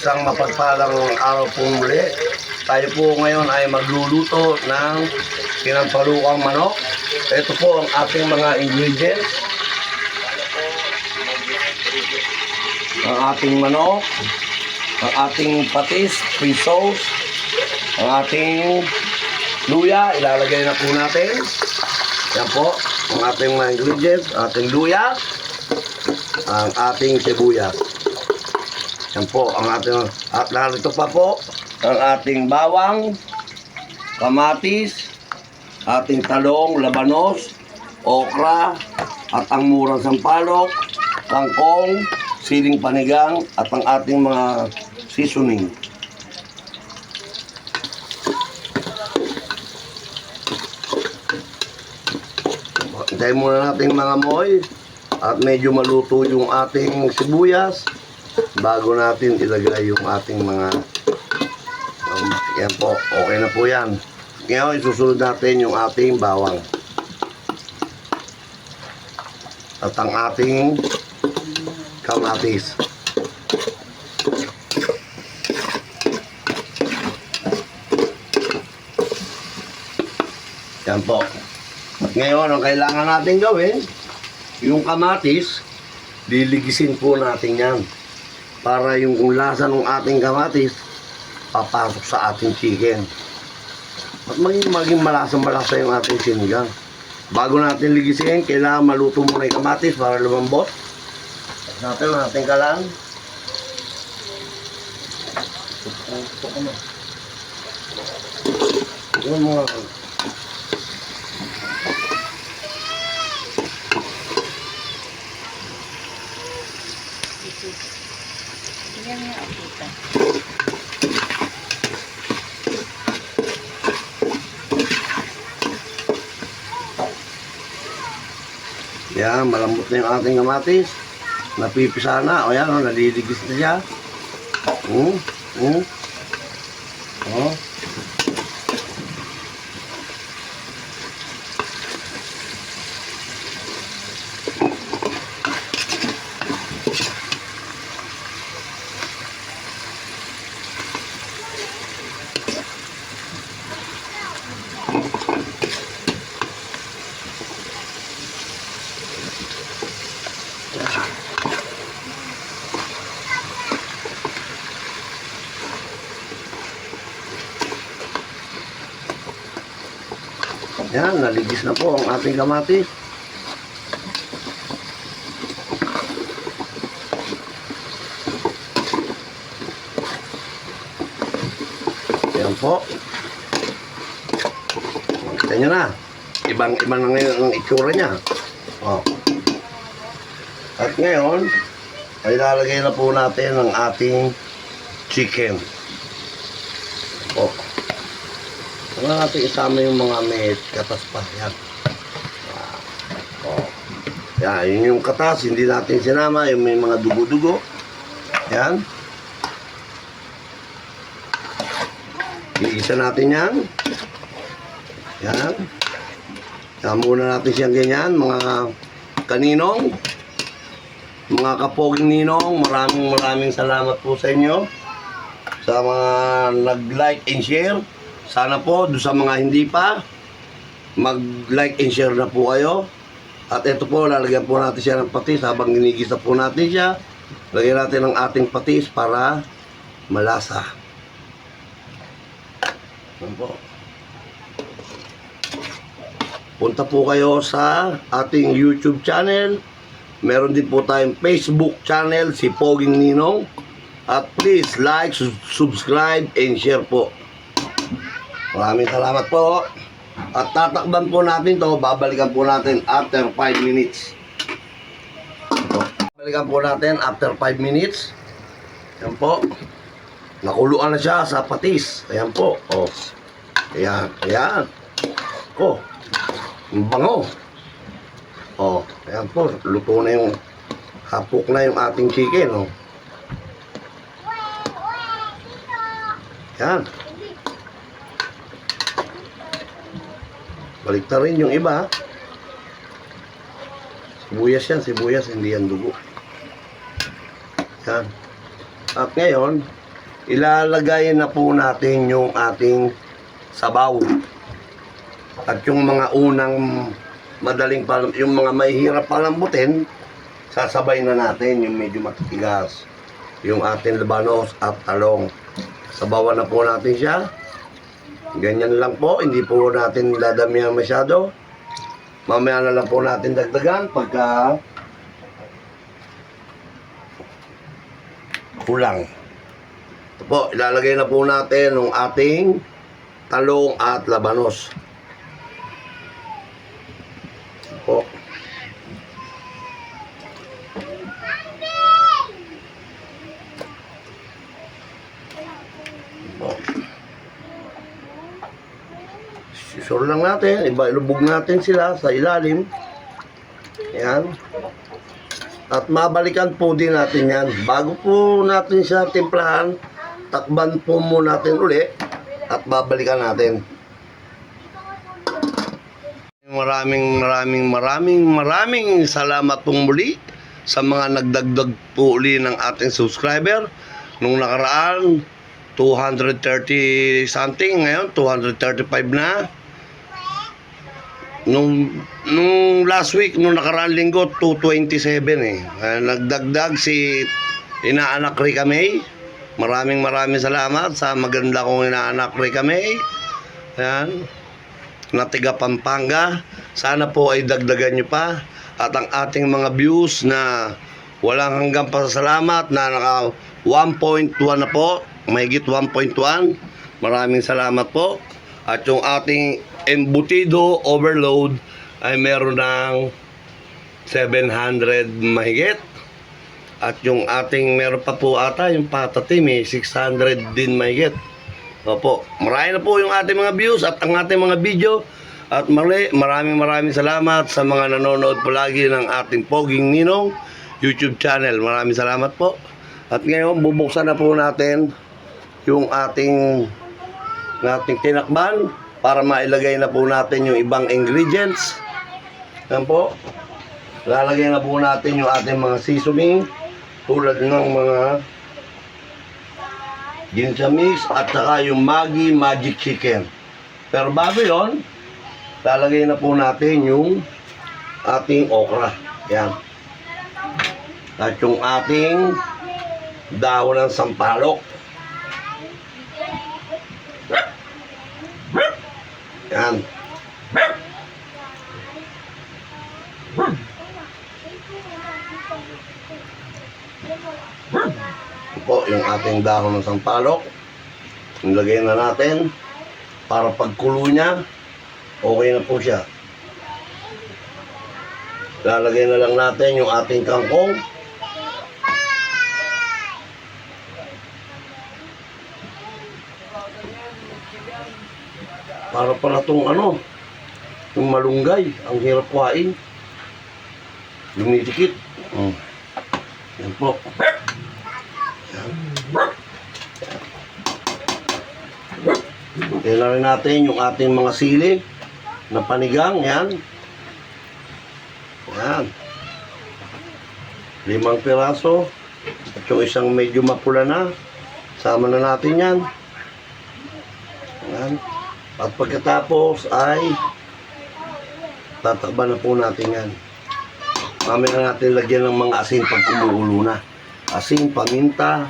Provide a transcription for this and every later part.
Isang mapagpalang araw po muli. Tayo po ngayon ay magluluto ng pinampalukang manok. Ito po ang ating mga ingredients. Ang ating manok, ang ating patis, free sauce, ang ating luya, ilalagay na po natin. Yan po, ang ating mga ingredients, ating luya, ang ating sibuyas. Yan po, ang ating, at narito pa po, ang ating bawang, kamatis, ating talong, labanos, okra, at ang murang sampalok, kangkong, siling panigang, at ang ating mga seasoning. Hintayin muna natin mga moy at medyo maluto yung ating sibuyas bago natin ilagay yung ating mga yan po, okay na po yan. Ngayon isusunod natin yung ating bawang at ang ating kamatis. Yan po. At ngayon, ang kailangan natin gawin, yung kamatis, liligisin po natin yan. Para yung lasa ng ating kamatis, papasok sa ating chicken. At maging malasa-malasa yung ating sinigang. Bago natin ligisin, kailangan maluto muna yung kamatis para lumambot. Natin ang ating kalan. Yung mga yan nga kita. yan, malambot na yung ating kamatis. Napipisa na. O yan, o, naliligis na siya. O. Yan, naligis na po ang ating kamatis. Yan po. Kita nyo na. Ibang-iba na ngayon ang itsura niya. O. At ngayon, ay lalagay na po natin ang ating chicken. O. Huwag natin isama yung mga may katas pa. Yan. O. Yan, yun yung katas. Hindi natin sinama. Yung may mga dugo-dugo. Yan. Iisa natin yan. Yan. Yan muna natin siyang ganyan. Mga kaninong. Mga kapoging ninong. Maraming salamat po sa inyo. Sa mga nag-like and share. Sana po, doon sa mga hindi pa, mag-like and share na po kayo. At ito po, lalagyan po natin siya ng patis habang ginigisa po natin siya. Lagyan natin ang ating patis para malasa. Yan po. Punta po kayo sa ating YouTube channel. Meron din po tayong Facebook channel, si Poging Ninong. At please like, subscribe, and share po. Maraming salamat po. At tatakban po natin to. Babalikan po natin after 5 minutes. Babalikan po natin after 5 minutes. Ayan po. Nakuluan na siya sa patis. Ayan po. O. Ayan. Ayan. O. Ang bango. O. Ayan po. Luto na yung hapok na yung ating chicken. O. Ayan. Balik na rin yung iba. Sibuyas yan, hindi yan dugo. Yan. At ngayon, ilalagay na po natin yung ating sabaw. At yung mga unang madaling yung mga mahihirap palambutin, sasabay na natin yung medyo matitigas. Yung ating labanos at talong. Sabawan na po natin siya. Ganyan lang po, hindi po natin dadamihan masyado. Mamaya na lang po natin dagdagan pagka kulang. Ito po, ilalagay na po natin yung ating talong at labanos. Ito po. Sure lang natin, ilubog natin sila sa ilalim. Yan. At mabalikan po din natin yan. Bago po natin siya timplahan, takban po muna natin uli at babalikan natin. Maraming salamat pong muli sa mga nagdagdag po uli ng ating subscriber. Nung nakaraan, 230 something, ngayon 235 na. Nung last week, nung nakaraan linggo, 227 eh. Nagdagdag si inaanak Rica May. Maraming salamat sa maganda kong inaanak Rica May. Ayan. Natiga Pampanga. Sana po ay dagdagan nyo pa. At ang ating mga views na walang hanggang pasasalamat na naka 1.1 na po. Mahigit 1.1. Maraming salamat po. At yung ating embutido overload ay meron ng 700 mahigit. At yung ating meron pa po ata yung patati may 600 din mahigit. Opo, marami na po yung ating mga views at ang ating mga video. At maraming salamat sa mga nanonood po lagi ng ating Poging Ninong YouTube channel. Maraming salamat po. At ngayon bubuksan na po natin yung ating tinakban para mailagay na po natin yung ibang ingredients. Yan po. Lalagay na po natin yung ating mga seasoning tulad ng mga ginsa mix at saka yung Maggi Magic Chicken. Pero bago yun, lalagay na po natin yung ating okra. Yan. At yung ating dahon ng sampalok. Yan. Ito po yung ating dahon ng sampalok. Nilagay na natin para pagkulo niya, okay na po siya. Lalagay na lang natin yung ating kangkong. Para pala itong yung malunggay, ang hirap kuhain. Lumitikit. Yan po. Yan. Tingnan rin natin yung ating mga sili na panigang. Yan. Yan. 5 piraso. At yung isang medyo mapula na. Sama na natin yan. Yan. At pagkatapos ay tatakban na po natin yan. Mamaya natin lagyan ng mga asin pag kumuulo na. Asin, paminta.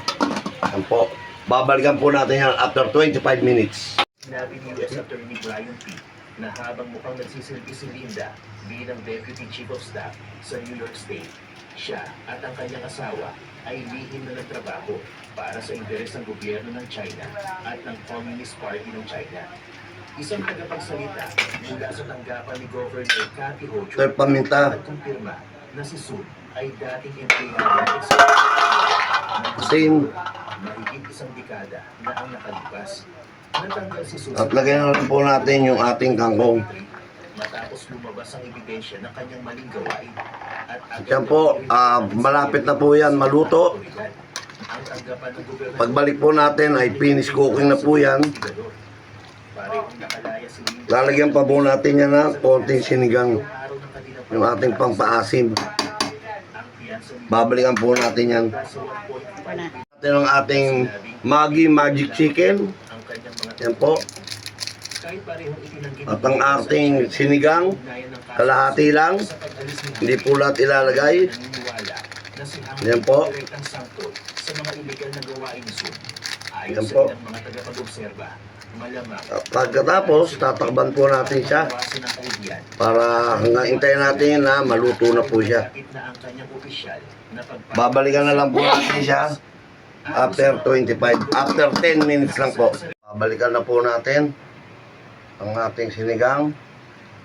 Yan po. Babalikan po natin yan after 25 minutes. Sinabi ni U.S. Attorney Brian P. na habang mukhang nagsisilbi si Linda bilang Deputy Chief of Staff sa New York State, siya at ang kanyang asawa ay lihim na nagtrabaho para sa interes ng gobyerno ng China at ng Communist Party ng China. Isang tagapagsalita mula sa tanggapan ni Governor Kathy Hochul Sir, paminta. nagkumpirma na si Sun ay dating empleyado ng executive Same. mahigit isang dekada na ang nakalipas. Natanggal si Sun At lagyan na rin po natin yung ating kangkong. matapos lumabas ang ebidensya ng kanyang maling gawain. At Yan po, malapit na po yan maluto. ang tanggapan ng gobyerno Pagbalik po natin ay finish cooking na po yan. parehong nakalaya si Linda Lalagyan pa po natin yan ng konting sinigang. araw ng kanilang Yung ating pangpaasim. ang piyansa ni Babalikan po natin yan. sa 1.5 Ito na. Ito ang ating Maggi Magic Chicken. ang kanyang mga Yan po. kahit parehong itinanggi At ang ating sinigang, kalahati lang. Hindi po lahat ilalagay. naniniwala na si Hang Yan po. direktang sangkot sa mga illegal na gawaing Zoom. Ayon Yan sa po. ilang mga tagapag-obserba, malamang At pagkatapos, tatakban po natin siya bawasan ng kaibigan. para hanggang hintayin natin na maluto na po siya. Kahit na ang kanyang opisyal na Babalikan na lang po natin siya after 10 minutes lang po. Babalikan na po natin ang ating sinigang.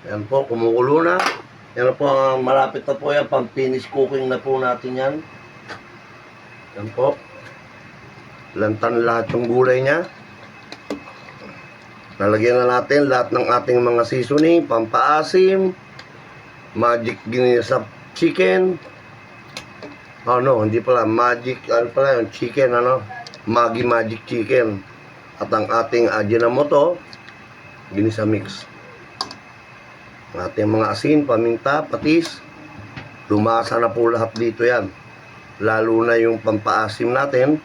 Yan po, kumukulo na. Yan po, malapit na po yan. Pang-finish cooking na po natin yan. Yan po. Lantan lahat yung gulay niya. Lalagyan na natin lahat ng ating mga seasoning, pampaasim, magic ginisa chicken. Hindi pala, magic, chicken, Maggi Magic Chicken. At ang ating Ajinomoto, ginisa mix. Ang ating mga asin, paminta, patis, lumasa na po lahat dito yan. Lalo na yung pampaasim natin.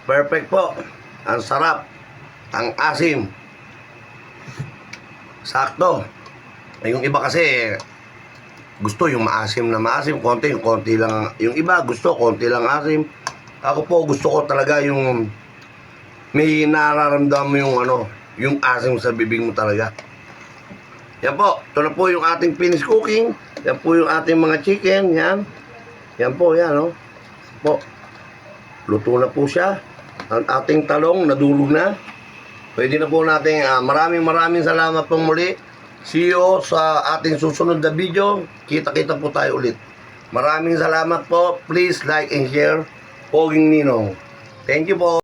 Perfect po. Ang sarap. Ang asim. Sakto. Yung iba kasi gusto yung maasim na maasim, konti lang. Yung iba gusto konti lang asim. Ako po gusto ko talaga yung may nararamdaman yung yung asim sa bibig mo talaga. Yan po. Ito na po yung ating finish cooking. Yan po yung ating mga chicken, yan. Yan po, yan, po. Luto na po siya. Ang ating talong nadulog na. Pwede na po natin, maraming salamat pong muli. See you sa ating susunod na video. Kita-kita po tayo ulit. Maraming salamat po. Please like and share. Poging Ninong. Thank you po.